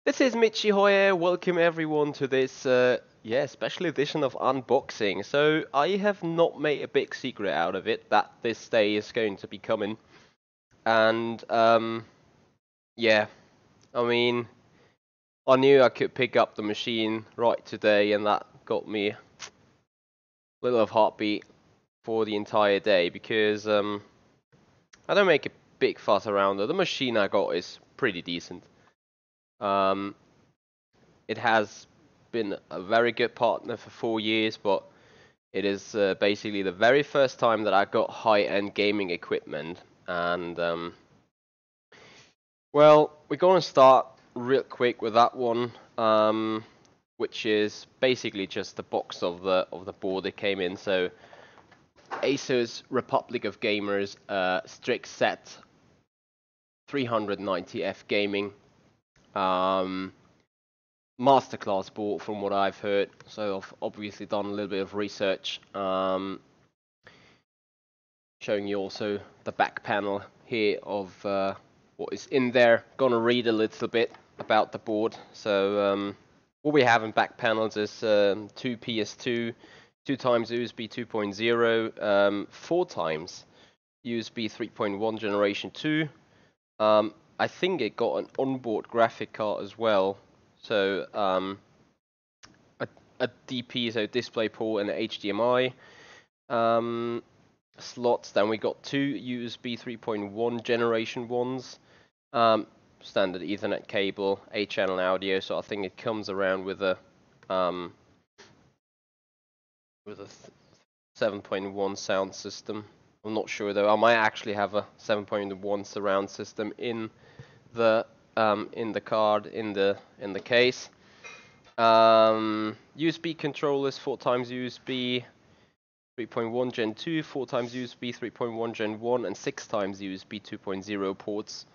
This is Michi here. Welcome everyone to this special edition of unboxing. So I have not made a big secret out of it that this day is going to be coming. And yeah, I mean, I knew I could pick up the machine right today, and that got me a little of heartbeat for the entire day because I don't make a big fuss around it. The machine I got is pretty decent. It has been a very good partner for 4 years, but it is basically the very first time that I got high-end gaming equipment. And well, we're gonna start real quick with that one, which is basically just the box of the board it came in. So ASUS Republic of Gamers Strix set 390F gaming. Masterclass board from what I've heard, so I've obviously done a little bit of research, showing you also the back panel here of what is in there. Gonna read a little bit about the board. So what we have in back panels is 2 PS2, 2 times USB 2.0, 4 times USB 3.1 generation 2. I think it got an onboard graphic card as well. So a DP, so display port, and HDMI slots. Then we got 2 USB 3.1 generation 1s, standard Ethernet cable, 8-channel audio. So I think it comes around with a 7.1 sound system. I'm not sure though. I might actually have a 7.1 surround system in the card, in the case. USB controllers, 4 times USB 3.1 Gen 2, 4 times USB 3.1 Gen 1, and 6 times USB 2.0 ports.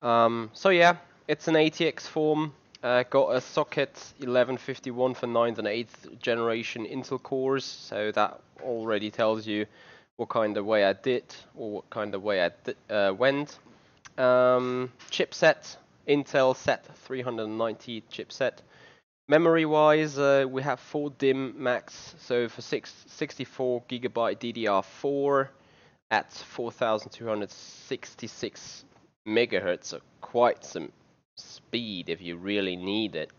So yeah, it's an ATX form. Got a socket 1151 for 9th and 8th generation Intel cores, so that already tells you what kind of way I did, or what kind of way I went. Chipset, Intel set 390 chipset. Memory wise, we have 4 DIMM max, so for 64 GB DDR4 at 4266 megahertz, so quite some speed if you really need it.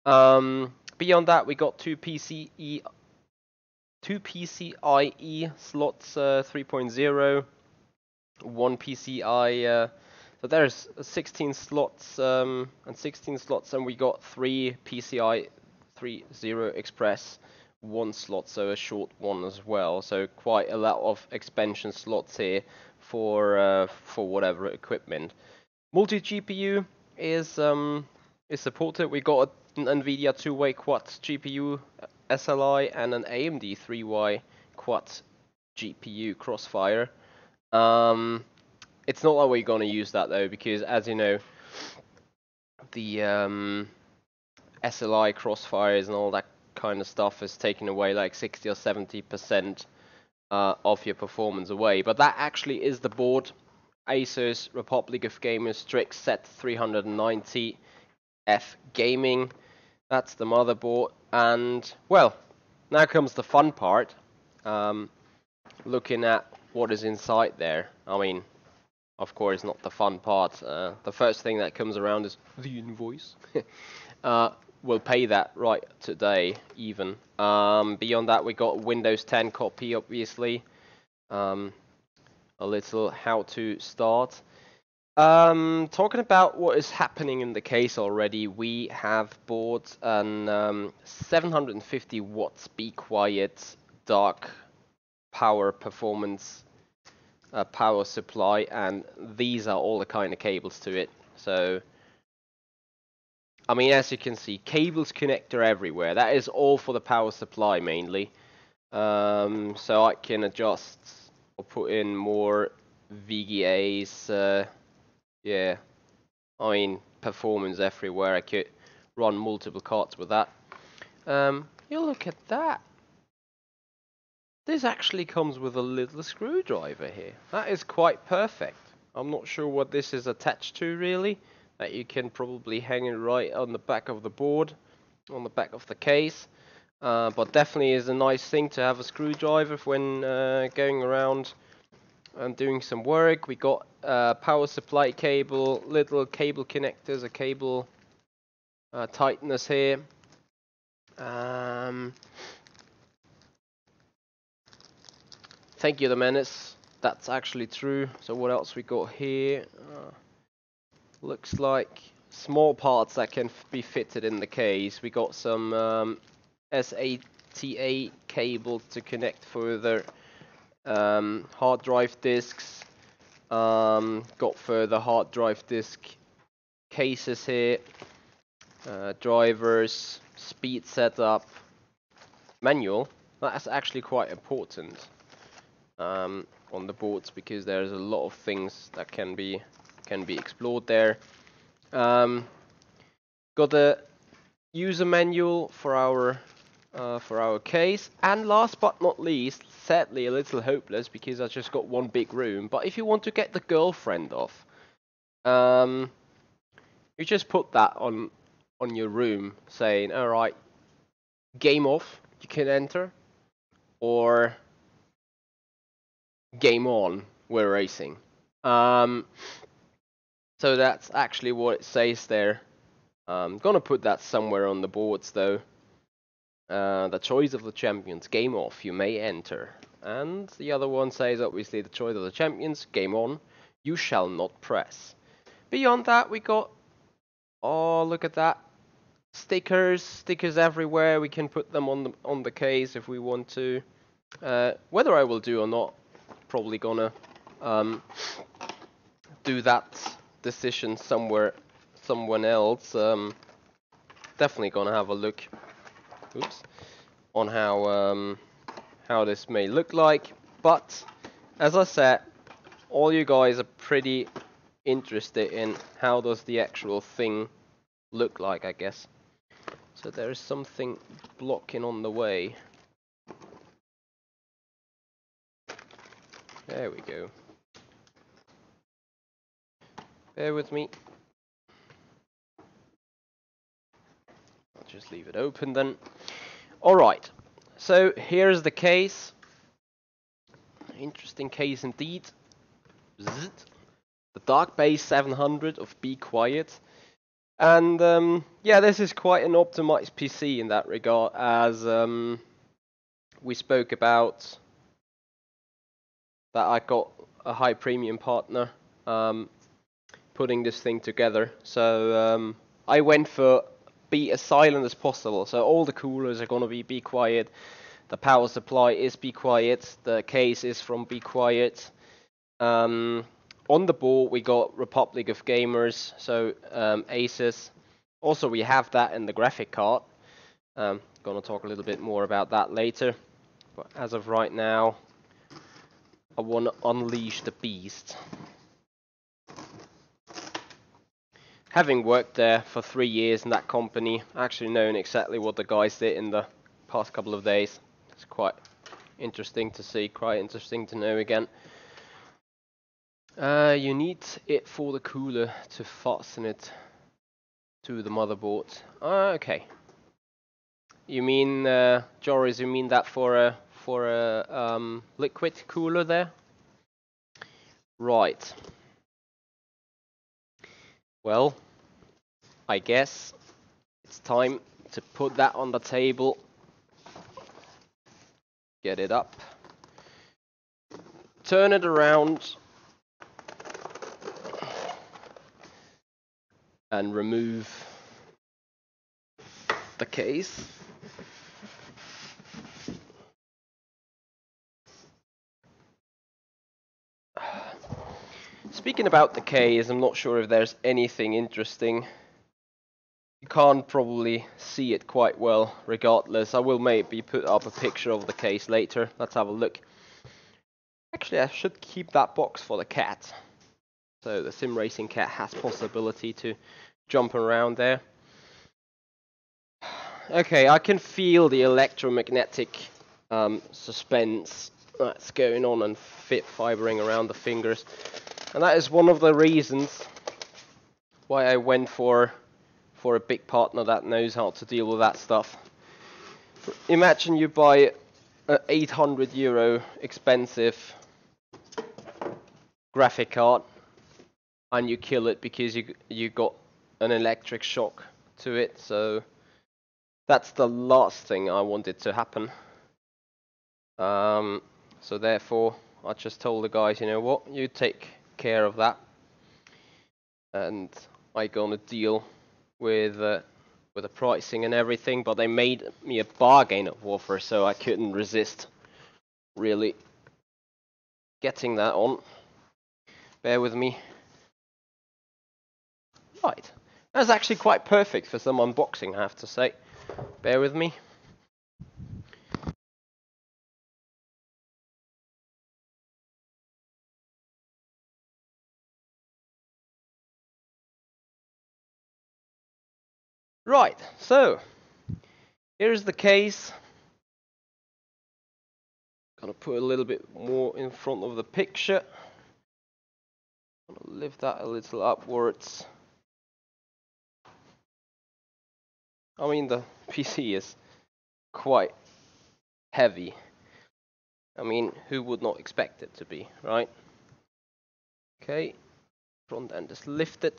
Beyond that, we got 2 PCIe slots, 3.0, 1 PCI. So there's 16 slots and 16 slots, and we got 3 PCI 3.0 Express, 1 slot, so a short one as well. So quite a lot of expansion slots here for whatever equipment. Multi GPU is supported. We got an NVIDIA 2-way quad GPU SLI and an AMD 3-way quad GPU Crossfire. It's not like we're going to use that though, because as you know, the SLI crossfires and all that kind of stuff is taking away like 60 or 70% of your performance away. But that actually is the board. ASUS Republic of Gamers Strix set 390F gaming. That's the motherboard. And well, now comes the fun part. Looking at what is inside there. I mean, of course, not the fun part. The first thing that comes around is the invoice. We'll pay that right today, even. Beyond that, we got Windows 10 copy, obviously. A little how to start. Talking about what is happening in the case already, we have bought an 750 watts bequiet dark power performance power supply, and these are all the kind of cables to it. So I mean, as you can see, cables connector everywhere. That is all for the power supply mainly. So I can adjust or put in more VGAs. Yeah, I mean, performance everywhere. I could run multiple cards with that. You look at that. This actually comes with a little screwdriver here. That is quite perfect. I'm not sure what this is attached to really. that you can probably hang it right on the back of the board, on the back of the case. But definitely is a nice thing to have a screwdriver when going around and doing some work. We got power supply cable, little cable connectors, a cable tighteners here. Thank you, the Menace. That's actually true. So what else we got here? Looks like small parts that can be fitted in the case. We got some SATA cable to connect further hard drive disks. Got further hard drive disk cases here. Drivers, speed setup, manual. That's actually quite important on the boards because there's a lot of things that can be explored there. Got a user manual for our case, and last but not least, sadly a little hopeless because I just got one big room. But if you want to get the girlfriend off, you just put that on your room, saying, "All right, game off. You can enter," or "Game on. We're racing." So that's actually what it says there. I'm gonna put that somewhere on the boards though. The choice of the champions, game off, you may enter. And the other one says obviously the choice of the champions, game on, you shall not press. Beyond that we got, oh look at that, stickers everywhere. We can put them on the case if we want to. Whether I will do or not, probably gonna do that decision someone else. Definitely gonna have a look. Oops, on how this may look like, but as I said, all you guys are pretty interested in how does the actual thing look like, I guess. So there is something blocking on the way. There we go. Bear with me. I'll just leave it open then. Alright, so here's the case. Interesting case indeed. Zzz. The Dark Base 700 of bequiet. And yeah, this is quite an optimized PC in that regard, as we spoke about that I got a high premium partner putting this thing together. So I went for be as silent as possible. So all the coolers are going to be bequiet. The power supply is bequiet. The case is from bequiet. On the board we got Republic of Gamers, so ASUS. Also we have that in the graphic card. Gonna talk a little bit more about that later. But as of right now, I want to unleash the beast. Having worked there for 3 years in that company, actually knowing exactly what the guys did in the past couple of days, it's quite interesting to see, quite interesting to know again. You need it for the cooler to fasten it to the motherboard. Okay. You mean, Joris, you mean that for a liquid cooler there? Right. Well, I guess it's time to put that on the table. Get it up. Turn it around. And remove the case. Speaking about the case, I'm not sure if there's anything interesting. You can't probably see it quite well, regardless. I will maybe put up a picture of the case later. Let's have a look. Actually, I should keep that box for the cat. So the sim racing cat has possibility to jump around there. Okay, I can feel the electromagnetic suspense that's going on and fibering around the fingers. And that is one of the reasons why I went for a big partner that knows how to deal with that stuff. Imagine you buy a 800 euro expensive graphic card and you kill it because you got an electric shock to it. So that's the last thing I wanted to happen. So therefore I just told the guys, you know what, you take care of that and I gonna deal with the pricing and everything. But they made me a bargain offer, so I couldn't resist really getting that on. Bear with me. Right, that's actually quite perfect for some unboxing, I have to say. Bear with me. Right, so here's the case. Gonna put a little bit more in front of the picture. Gonna lift that a little upwards. I mean, the PC is quite heavy. I mean, who would not expect it to be, right? Okay, front end is lifted.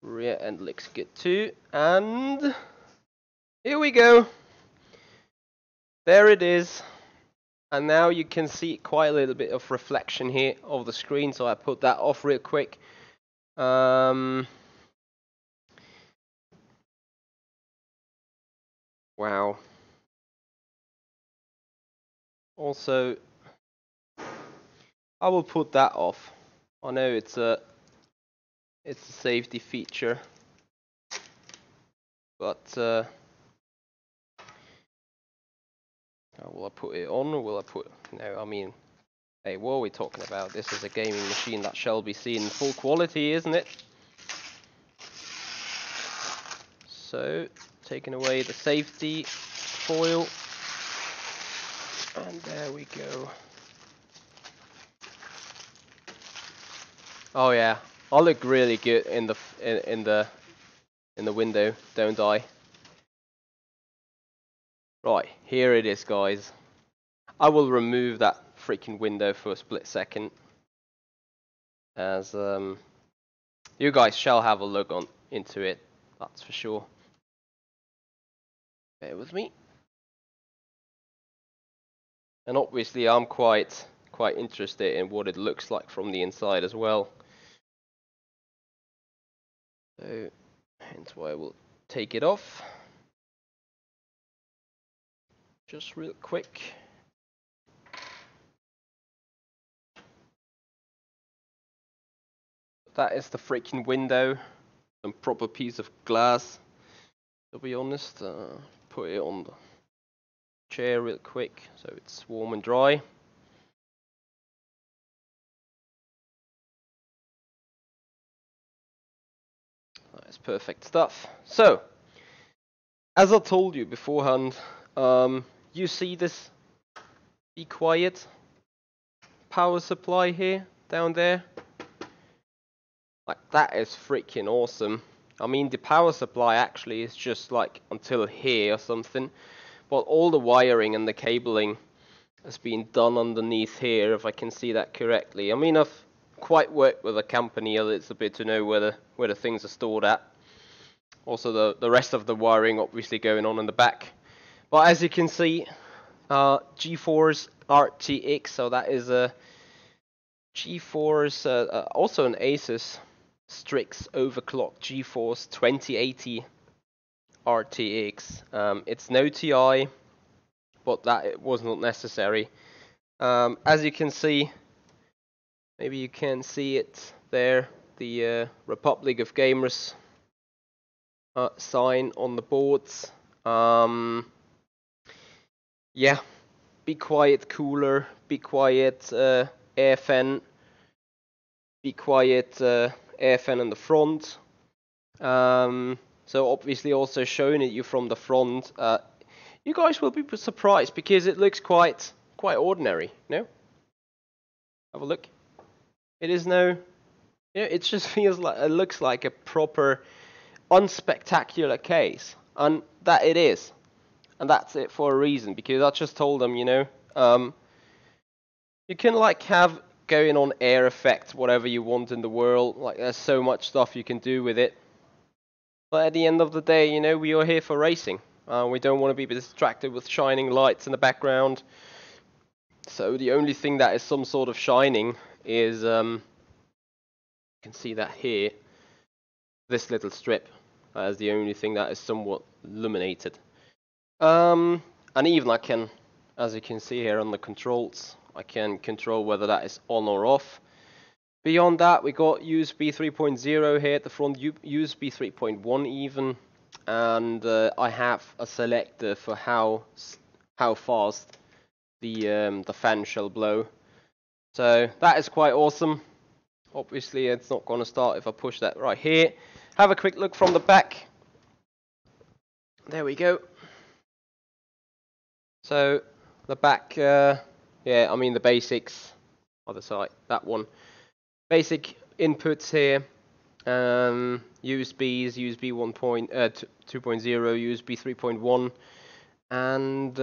Rear end looks good too. And here we go. There it is. And now you can see quite a little bit of reflection here of the screen, so I put that off real quick. Wow. Also, I will put that off. I know it's a safety feature, but will I put it on or will I put? No, I mean, hey, what are we talking about? This is a gaming machine that shall be seen in full quality, isn't it? So, taking away the safety foil, and there we go. Oh yeah, I look really good in the window, don't I? Right, here it is, guys. I will remove that freaking window for a split second, as you guys shall have a look into it. That's for sure. Bear with me. And obviously, I'm quite interested in what it looks like from the inside as well. So, hence why I will take it off. Just real quick. That is the freaking window. Some proper piece of glass, to be honest. Put it on the chair real quick so it's warm and dry. That's perfect stuff. So, as I told you beforehand, you see this bequiet power supply here, down there? Like, that is freaking awesome. I mean, the power supply actually is just like until here or something, but all the wiring and the cabling has been done underneath here, if I can see that correctly. I mean, I've quite worked with a company a little bit to know where the things are stored at. Also, the rest of the wiring obviously going on in the back. But as you can see, GeForce RTX, so that is a GeForce, also an ASUS Strix overclocked GeForce 2080 RTX. It's no TI, but that it was not necessary. As you can see, maybe you can see it there, the Republic of Gamers sign on the boards. Yeah, bequiet cooler, bequiet air fan, bequiet air fan in the front. So obviously also showing it you from the front. You guys will be surprised because it looks quite ordinary, no? Have a look. It is no it just feels like it looks like a proper unspectacular case, and that it is, and that's it for a reason. Because I just told them, you can like have going on air effects, whatever you want in the world. Like there's so much stuff you can do with it. But at the end of the day, we are here for racing. We don't want to be distracted with shining lights in the background. So the only thing that is some sort of shining is, you can see that here, this little strip. That is the only thing that is somewhat illuminated. And even I can, as you can see here on the controls, I can control whether that is on or off. Beyond that, we got USB 3.0 here at the front, USB 3.1 even, and I have a selector for how fast the fan shall blow. So that is quite awesome. Obviously, it's not going to start if I push that right here. Have a quick look from the back. There we go. So the back, yeah, I mean the basics. Other side, that one. Basic inputs here, USBs, USB 2.0, USB 3.1, and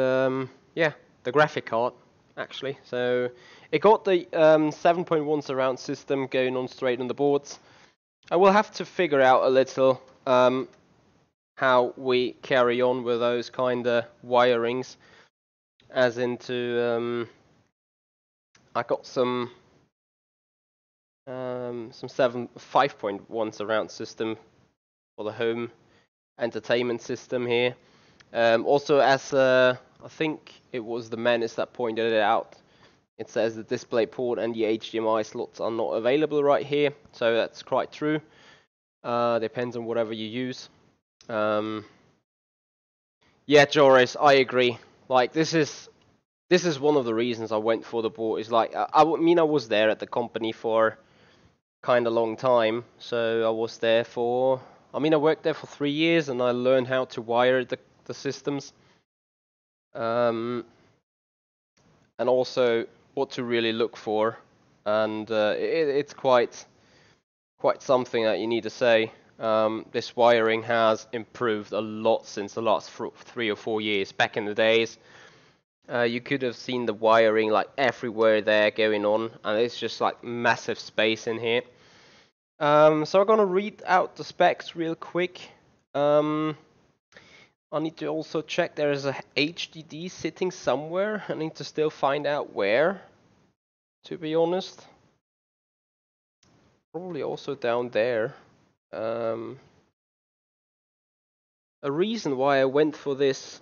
yeah, the graphic card actually. So it got the 7.1 surround system going on straight on the boards. I will have to figure out a little how we carry on with those kind of wirings, as into I got some 5.1 surround system for the home entertainment system here. Also, as I think it was the Menace that pointed it out, it says the display port and the HDMI slots are not available right here, so that's quite true. Depends on whatever you use. Yeah, Joris, I agree. Like this is one of the reasons I went for the board. Is like I mean I was there at the company for kind of long time, so I was there for, I worked there for 3 years, and I learned how to wire the systems, and also what to really look for, and it's quite something that you need to say. This wiring has improved a lot since the last 3 or 4 years. Back in the days, you could have seen the wiring like everywhere there going on, and it's just like massive space in here. So I'm gonna read out the specs real quick. I need to also check there is a HDD sitting somewhere. I need to still find out where, to be honest. Probably also down there. A reason why I went for this,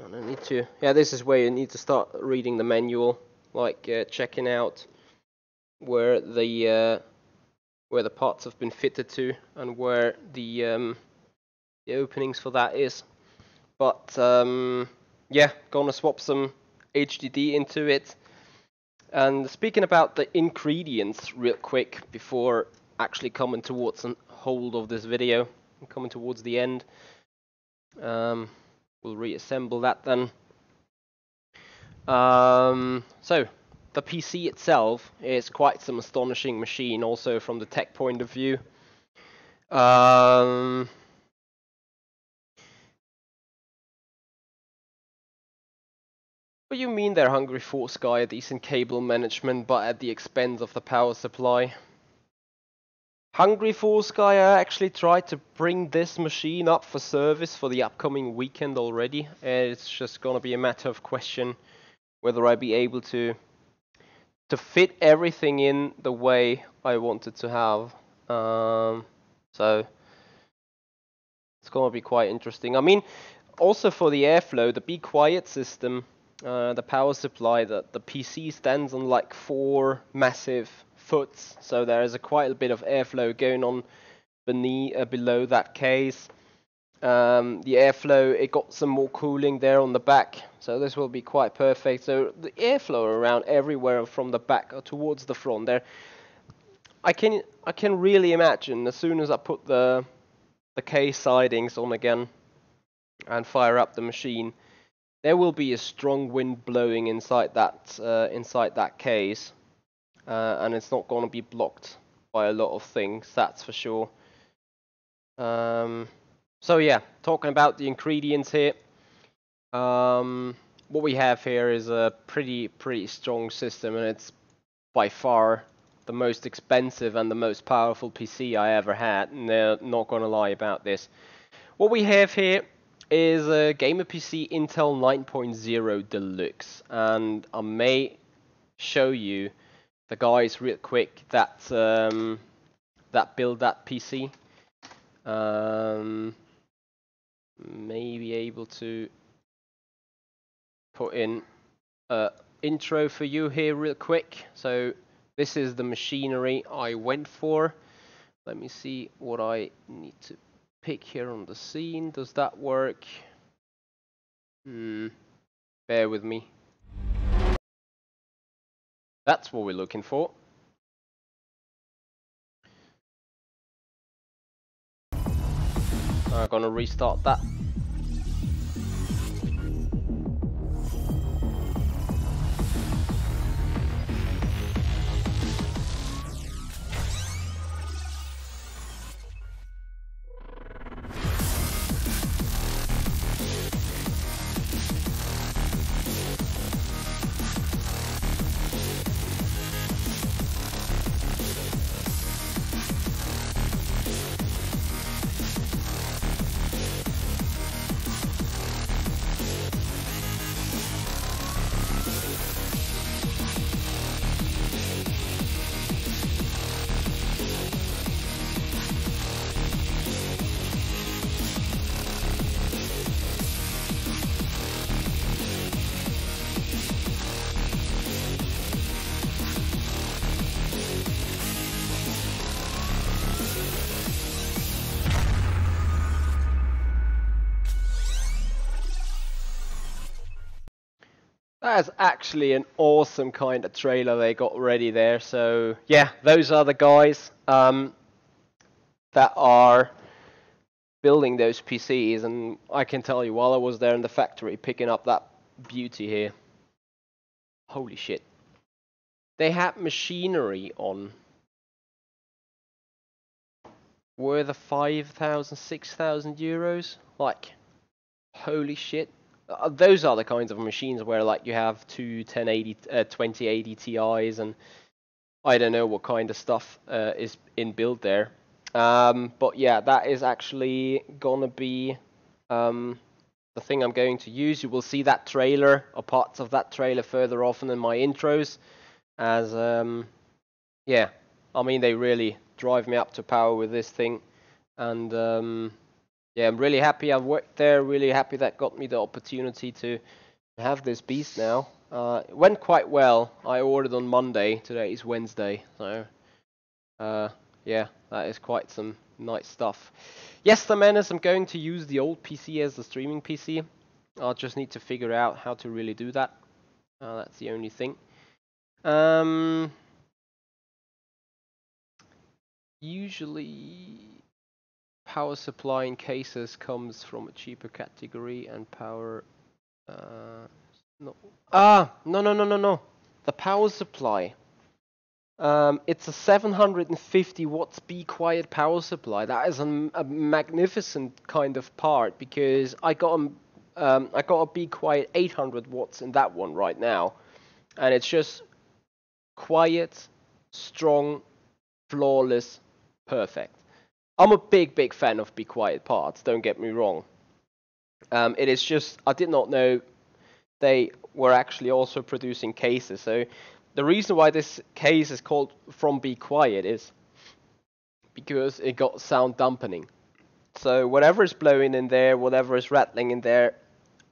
and I need to, yeah, this is where you need to start reading the manual, like checking out where the parts have been fitted to and where the openings for that is. But yeah, gonna swap some HDD into it. And speaking about the ingredients real quick before actually coming towards a hold of this video, coming towards the end, we'll reassemble that then. So the PC itself is quite some astonishing machine, also from the tech point of view. What do you mean they're hungry for, Sky? A decent cable management, but at the expense of the power supply. Hungry for, Sky? I actually tried to bring this machine up for service for the upcoming weekend already. It's just gonna be a matter of question whether I be able to fit everything in the way I wanted to have. So it's gonna be quite interesting. I mean, also for the airflow, the bequiet system, the power supply, the PC stands on like 4 massive foots, so there is quite a bit of airflow going on below that case. The airflow, it got some more cooling there on the back, so this will be quite perfect. So the airflow around everywhere from the back towards the front there, I can really imagine as soon as I put the case sidings on again and fire up the machine, there will be a strong wind blowing inside that case, and it's not going to be blocked by a lot of things, that's for sure. So yeah, talking about the ingredients here. What we have here is a pretty strong system, and it's by far the most expensive and the most powerful PC I ever had. Not gonna lie about this. What we have here is a gamer PC Intel 9.0 Deluxe, and I may show you the guys real quick that that build that PC. May be able to put in a intro for you here real quick. So this is the machinery I went for. Let me see what I need to pick here on the scene. Does that work? Bear with me. That's what we're looking for. I'm gonna restart that. That's actually an awesome kind of trailer they got ready there. So yeah, those are the guys that are building those PCs, and I can tell you, while I was there in the factory picking up that beauty here, holy shit, they had machinery on worth 5,000, 6,000 euros. Like, holy shit. Those are the kinds of machines where like you have two 2080 Ti's and I don't know what kind of stuff is in build there. But yeah, that is actually gonna be the thing I'm going to use. You will see that trailer or parts of that trailer further often in my intros, as yeah, I mean, they really drive me up to power with this thing, and yeah, I'm really happy I've worked there, really happy that got me the opportunity to have this beast now. It went quite well. I ordered on Monday, today is Wednesday, so yeah, that is quite some nice stuff. Yes, the menace, I'm going to use the old PC as the streaming PC. I'll just need to figure out how to really do that. That's the only thing. Usually power supply in cases comes from a cheaper category, and power no. No. The power supply. It's a 750 watts bequiet power supply. That is a magnificent kind of part, because I got a bequiet 800 watts in that one right now, and it's just quiet, strong, flawless, perfect. I'm a big fan of bequiet parts. Don't get me wrong. It is just I did not know they were actually also producing cases. So the reason why this case is called From Bequiet is because it got sound dampening. So whatever is blowing in there, whatever is rattling in there,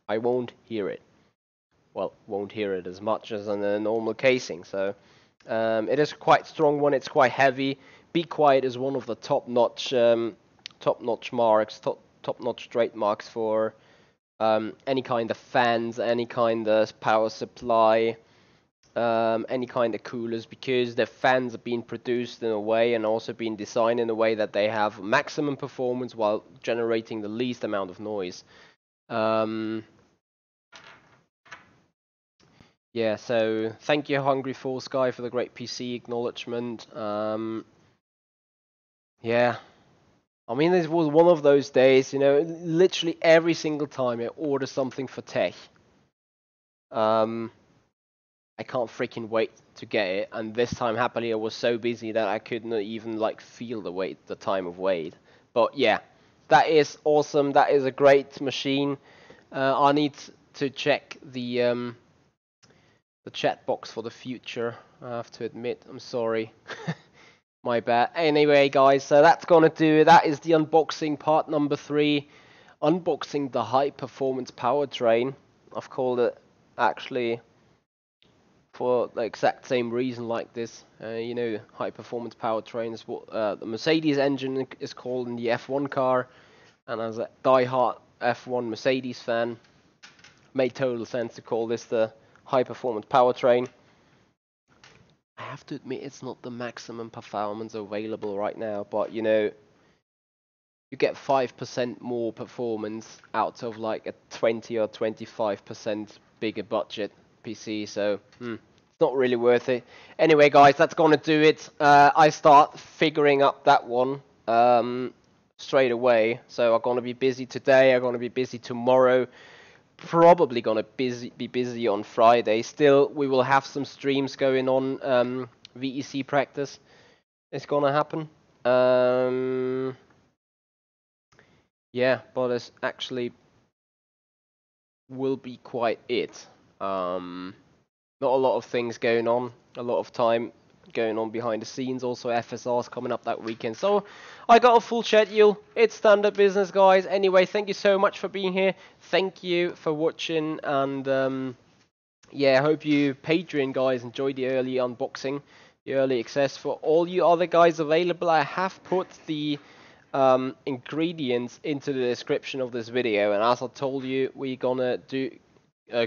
I won't hear it. Well, won't hear it as much as in a normal casing. So it is quite strong one. It's quite heavy. Bequiet is one of the top-notch marks, top-notch trademarks for any kind of fans, any kind of power supply, any kind of coolers, because the fans are being produced in a way and also being designed in a way that they have maximum performance while generating the least amount of noise. Yeah, so thank you, Hungry Force Guy, for the great PC acknowledgement. Yeah. I mean, this was one of those days, you know, literally every single time I order something for tech, I can't freaking wait to get it. And this time, happily, I was so busy that I could not even like feel the time of wait. But yeah, that is awesome. That is a great machine. I need to check the chat box for the future. I have to admit, I'm sorry. My bad. Anyway, guys, so that's gonna do it. That is the unboxing part number 3. Unboxing the high performance powertrain. I've called it actually for the exact same reason like this. You know, high performance powertrain is what the Mercedes engine is called in the F1 car. And as a die-hard F1 Mercedes fan, made total sense to call this the high performance powertrain. I have to admit it's not the maximum performance available right now, but you know, you get 5% more performance out of like a 20 or 25% bigger budget PC, so it's not really worth it. Anyway, guys, that's gonna do it. I start figuring up that one straight away, so I'm gonna be busy today, I'm gonna be busy tomorrow. Probably gonna be busy on Friday. Still, we will have some streams going on. VEC practice is gonna happen. Yeah, but it's actually will be quite it. Not a lot of things going on. A lot of time going on behind the scenes. Also, FSR's coming up that weekend. So I got a full schedule. It's standard business, guys. Anyway, thank you so much for being here. Thank you for watching. And yeah, I hope you Patreon guys enjoyed the early unboxing, the early access. For all you other guys available, I have put the ingredients into the description of this video. And as I told you, we're gonna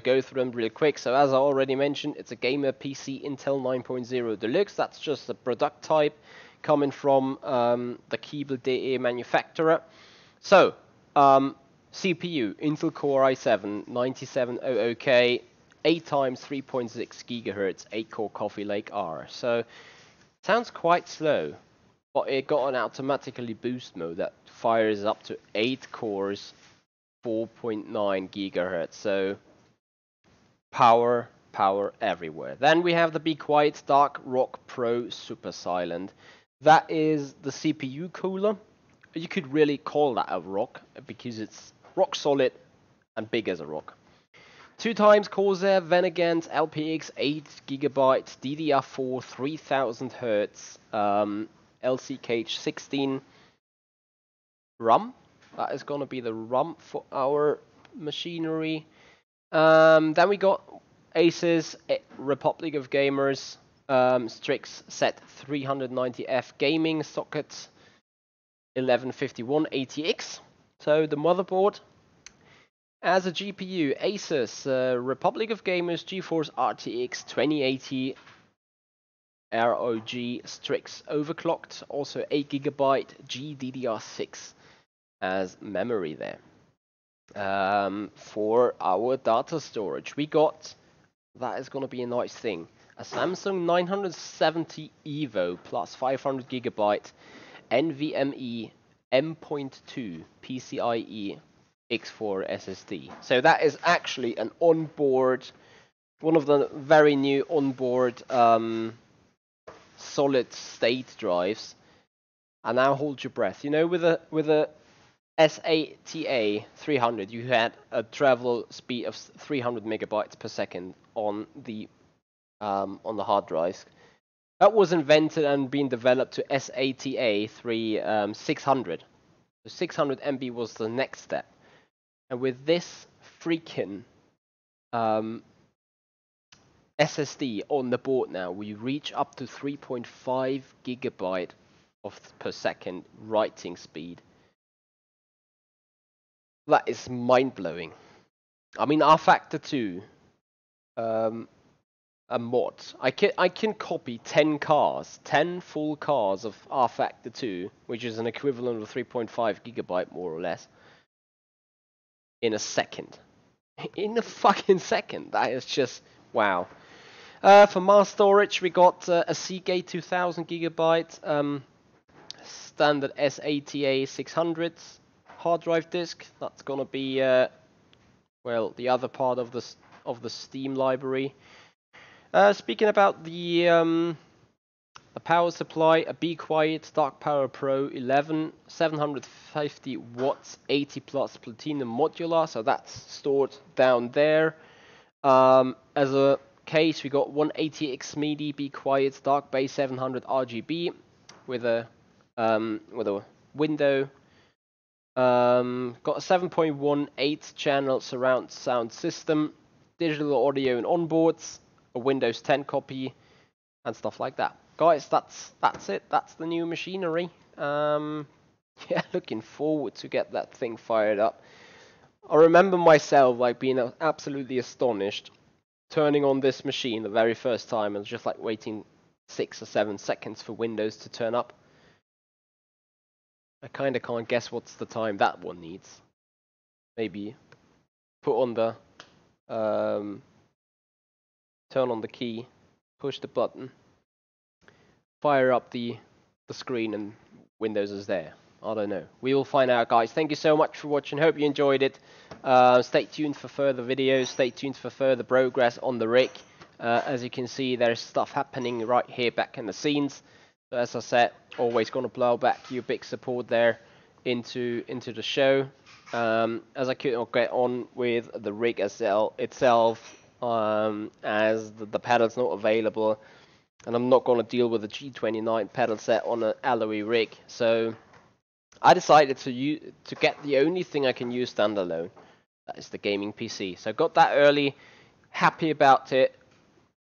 go through them real quick. So as I already mentioned, it's a gamer PC Intel 9.0 Deluxe. That's just a product type coming from the Keyblade manufacturer. So CPU Intel Core i7 9700K, 8 times 3.6 GHz, 8-core Coffee Lake R. So sounds quite slow, but it got an automatically boost mode that fires up to 8 cores, 4.9 GHz. So power everywhere. Then we have the bequiet Dark Rock Pro Super Silent. That is the CPU cooler. You could really call that a rock because it's rock solid and big as a rock. 2 times Corsair Venegant LPX 8GB DDR4 3000 Hz LCKH 16 RAM. That is gonna be the RAM for our machinery. Then we got ASUS Republic of Gamers Strix Set 390F gaming socket 1151 ATX. So the motherboard. As a GPU, ASUS Republic of Gamers GeForce RTX 2080 ROG Strix overclocked. Also 8GB GDDR6 as memory there. For our data storage, we got, that is going to be a nice thing, a Samsung 970 EVO plus 500GB NVMe M.2 PCIe X4 SSD. So that is actually an onboard, one of the very new onboard solid state drives. And now hold your breath. You know, with a SATA 300, you had a travel speed of 300 megabytes per second on the hard drives. That was invented and being developed to SATA 600. So 600 MB was the next step. And with this freaking SSD on the board now, we reach up to 3.5 gigabyte per second writing speed. That is mind-blowing. I mean, R-Factor 2, a mod. I can copy 10 cars, 10 full cars of R-Factor 2, which is an equivalent of 3.5 gigabyte more or less, in a second. In a fucking second. That is just wow. For mass storage, we got a Seagate 2000 gigabyte standard SATA 600 hard drive disk. That's gonna be well, the other part of the Steam library. Speaking about the power supply, a bequiet Dark Power Pro 11, 750 watts, 80 plus platinum modular, so that's stored down there. As a case, we got one ATX-Midi bequiet Dark Base 700 RGB with a window. Got a 7.18 channel surround sound system, digital audio and onboards, a Windows 10 copy, and stuff like that. Guys, that's it. That's the new machinery. Yeah, looking forward to get that thing fired up. I remember myself like being absolutely astonished, turning on this machine the very first time and just like waiting 6 or 7 seconds for Windows to turn up. I kind of can't guess what's the time that one needs. Maybe put on the turn on the key, push the button, fire up the screen, and Windows is there. I don't know. We will find out, guys. Thank you so much for watching. Hope you enjoyed it. Stay tuned for further videos. Stay tuned for further progress on the rig. As you can see, there's stuff happening right here back in the scenes. But as I said, always going to blow back your big support there into the show. As I couldn't get on with the rig itself, as the pedal's not available, and I'm not going to deal with a G29 pedal set on an alloy rig. So I decided to get the only thing I can use standalone. That is the gaming PC. So got that early, happy about it,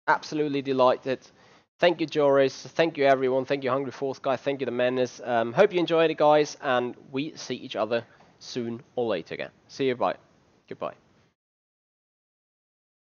absolutely delighted. Thank you, Joris. Thank you, everyone. Thank you, Hungry Fourth Guy. Thank you, The Menace. Hope you enjoyed it, guys, and we see each other soon or later again. See you. Bye. Goodbye.